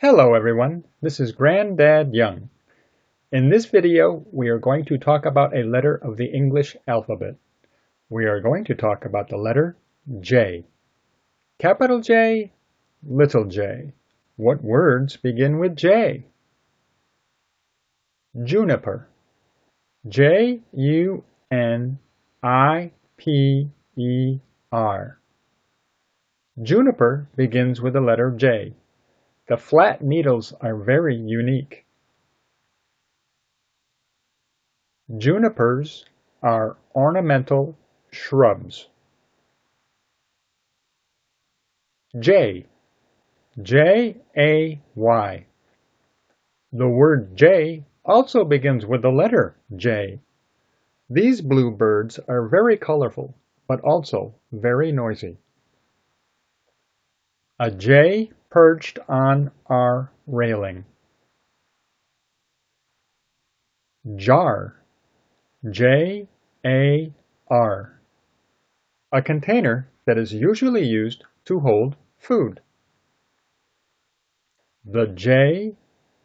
Hello everyone, this is Granddad Young. In this video, we are going to talk about a letter of the English alphabet. We are going to talk about the letter J. Capital J, little j. What words begin with J? Juniper. J-U-N-I-P-E-R. Juniper begins with the letter J. The flat needles are very unique. Junipers are ornamental shrubs. J. J-A-Y. The word J also begins with the letter J. These bluebirds are very colorful, but also very noisy. A J perched on our railing. Jar. J-A-R. A container that is usually used to hold food. The J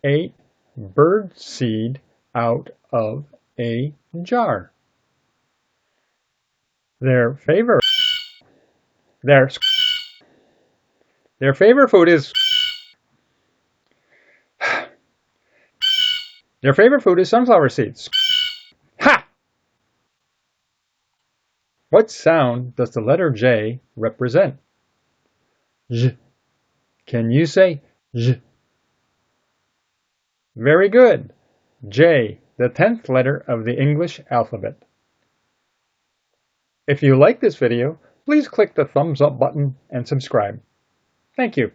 ate bird seed out of a jar. Their favorite food is sunflower seeds. Ha! What sound does the letter J represent? J. Can you say J? Very good. J, the 10th letter of the English alphabet. If you like this video, please click the thumbs up button and subscribe. Thank you.